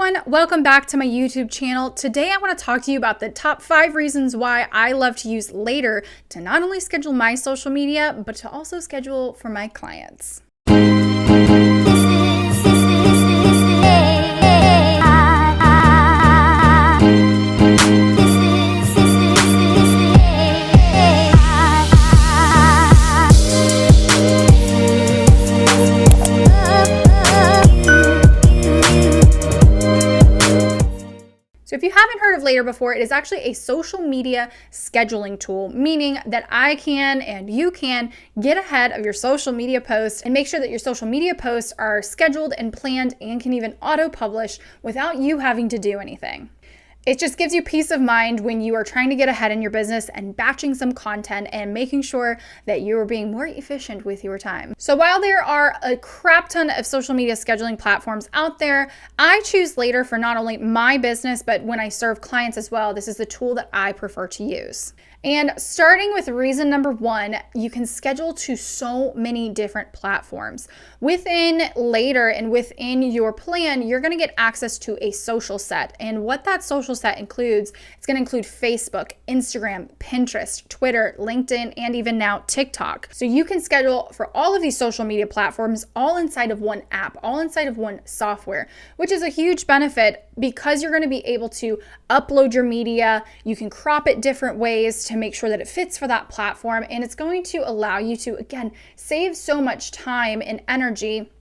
everyone, welcome back to my YouTube channel. Today I want to talk to you about the top 5 reasons why I love to use Later to not only schedule my social media, but to also schedule for my clients. So if you haven't heard of Later before, it is actually a social media scheduling tool, meaning that I can and you can get ahead of your social media posts and make sure that your social media posts are scheduled and planned and can even auto-publish without you having to do anything. It just gives you peace of mind when you are trying to get ahead in your business and batching some content and making sure that you are being more efficient with your time. So while there are a crap ton of social media scheduling platforms out there, I choose Later for not only my business, but when I serve clients as well. This is the tool that I prefer to use. And starting with reason number 1, you can schedule to so many different platforms. Within Later and within your plan, you're going to get access to a social set. And what that social set includes, it's going to include Facebook, Instagram, Pinterest, Twitter, LinkedIn, and even now TikTok. So you can schedule for all of these social media platforms all inside of one app, all inside of one software, which is a huge benefit because you're going to be able to upload your media. You can crop it different ways to make sure that it fits for that platform. And it's going to allow you to, again, save so much time and energy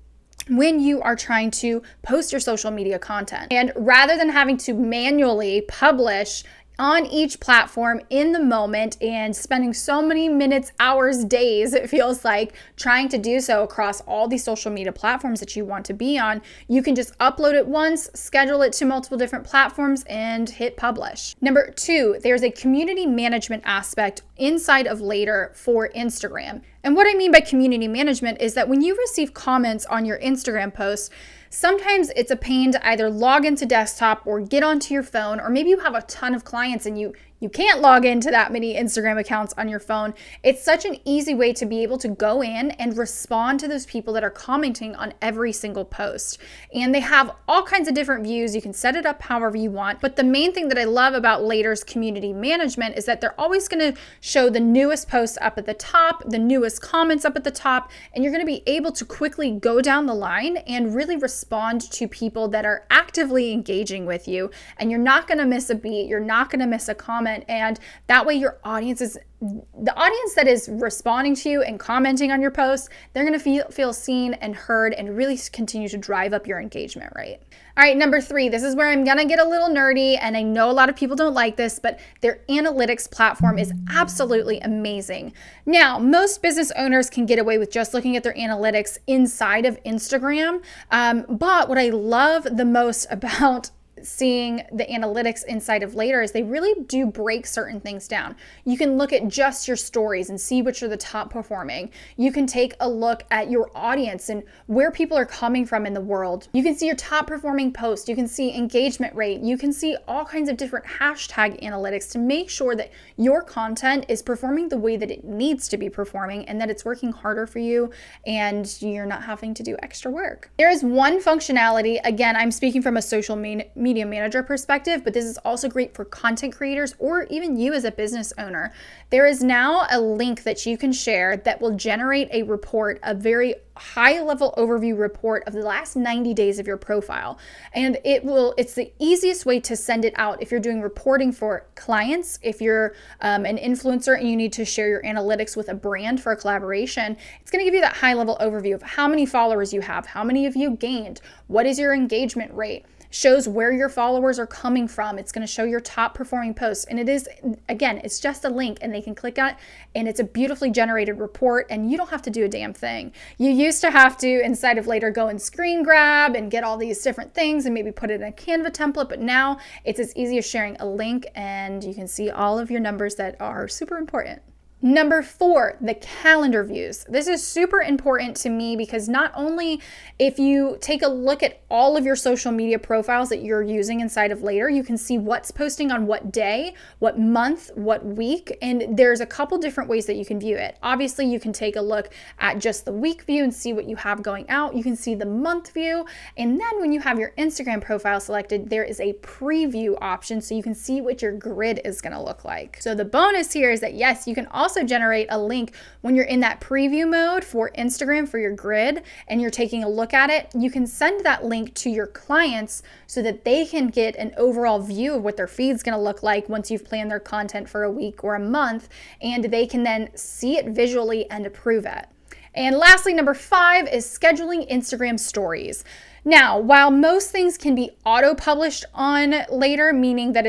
when you are trying to post your social media content. And rather than having to manually publish on each platform in the moment and spending so many minutes, hours, days, it feels like, trying to do so across all these social media platforms that you want to be on, you can just upload it once, schedule it to multiple different platforms, and hit publish. Number 2, there's a community management aspect inside of Later for Instagram. And what I mean by community management is that when you receive comments on your Instagram posts, sometimes it's a pain to either log into desktop or get onto your phone, or maybe you have a ton of clients and you can't log into that many Instagram accounts on your phone. It's such an easy way to be able to go in and respond to those people that are commenting on every single post. And they have all kinds of different views. You can set it up however you want. But the main thing that I love about Later's community management is that they're always going to show the newest posts up at the top, the newest comments up at the top, and you're going to be able to quickly go down the line and really respond to people that are actively engaging with you. And you're not going to miss a beat. You're not going to miss a comment. And that way your audience is, the audience that is responding to you and commenting on your posts, they're going to feel seen and heard and really continue to drive up your engagement rate. All right, number 3, this is where I'm going to get a little nerdy, and I know a lot of people don't like this, but their analytics platform is absolutely amazing. Now, most business owners can get away with just looking at their analytics inside of Instagram, but what I love the most about seeing the analytics inside of Later is they really do break certain things down. You can look at just your stories and see which are the top performing. You can take a look at your audience and where people are coming from in the world. You can see your top performing posts. You can see engagement rate. You can see all kinds of different hashtag analytics to make sure that your content is performing the way that it needs to be performing and that it's working harder for you and you're not having to do extra work. There is one functionality, again, I'm speaking from a social media manager perspective, but this is also great for content creators or even you as a business owner. There is now a link that you can share that will generate a report, a very high level overview report of the last 90 days of your profile. And it's the easiest way to send it out if you're doing reporting for clients, if you're an influencer and you need to share your analytics with a brand for a collaboration. It's going to give you that high level overview of how many followers you have, how many of you gained, what is your engagement rate, shows where your followers are coming from. It's going to show your top performing posts. And it is, again, it's just a link and they can click on it and it's a beautifully generated report and you don't have to do a damn thing. You used to have to, inside of Later, go and screen grab and get all these different things and maybe put it in a Canva template, but now it's as easy as sharing a link and you can see all of your numbers that are super important. Number 4, the calendar views. This is super important to me because not only if you take a look at all of your social media profiles that you're using inside of Later, you can see what's posting on what day, what month, what week, and there's a couple different ways that you can view it. Obviously, you can take a look at just the week view and see what you have going out. You can see the month view, and then when you have your Instagram profile selected, there is a preview option so you can see what your grid is going to look like. So the bonus here is that yes, you can also generate a link when you're in that preview mode for Instagram for your grid and you're taking a look at it. You can send that link to your clients so that they can get an overall view of what their feed's going to look like once you've planned their content for a week or a month, and they can then see it visually and approve it. And lastly, number 5 is scheduling Instagram stories. Now, while most things can be auto-published on Later, meaning that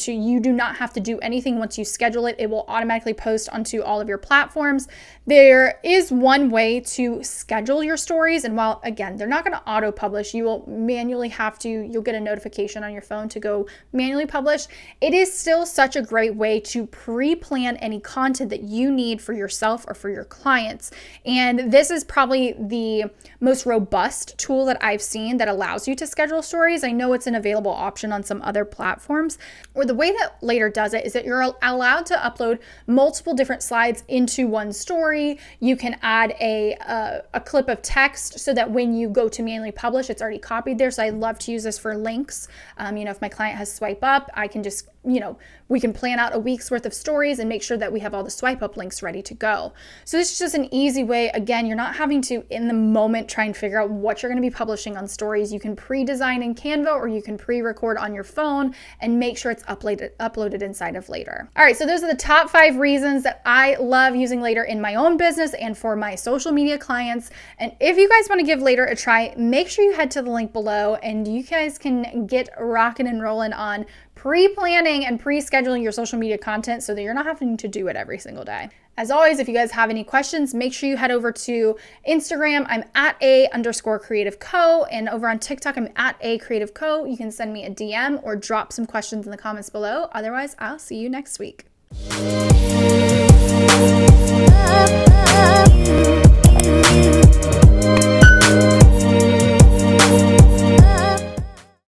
you do not have to do anything once you schedule it, it will automatically post onto all of your platforms. There is one way to schedule your stories, and while, again, they're not going to auto-publish, you'll get a notification on your phone to go manually publish. It is still such a great way to pre-plan any content that you need for yourself or for your clients. And this is probably the most robust tool that I've seen that allows you to schedule stories. I know it's an available option on some other platforms. Or the way that Later does it is that you're allowed to upload multiple different slides into one story. You can add a clip of text so that when you go to manually publish, it's already copied there. So I love to use this for links. If my client has swipe up, I can just, we can plan out a week's worth of stories and make sure that we have all the swipe up links ready to go. So this is just an easy way. Again, you're not having to, in the moment, try and figure out what you're going to be publishing on stories. You can pre-design in Canva or you can pre-record on your phone and make sure it's uploaded inside of Later. All right, so those are the top 5 reasons that I love using Later in my own business and for my social media clients. And if you guys want to give Later a try, make sure you head to the link below and you guys can get rocking and rolling on pre-planning and pre-scheduling your social media content so that you're not having to do it every single day. As always, if you guys have any questions, make sure you head over to Instagram. I'm at @a_creativeco, and over on TikTok, I'm at @creativeco. You can send me a DM or drop some questions in the comments below. Otherwise, I'll see you next week.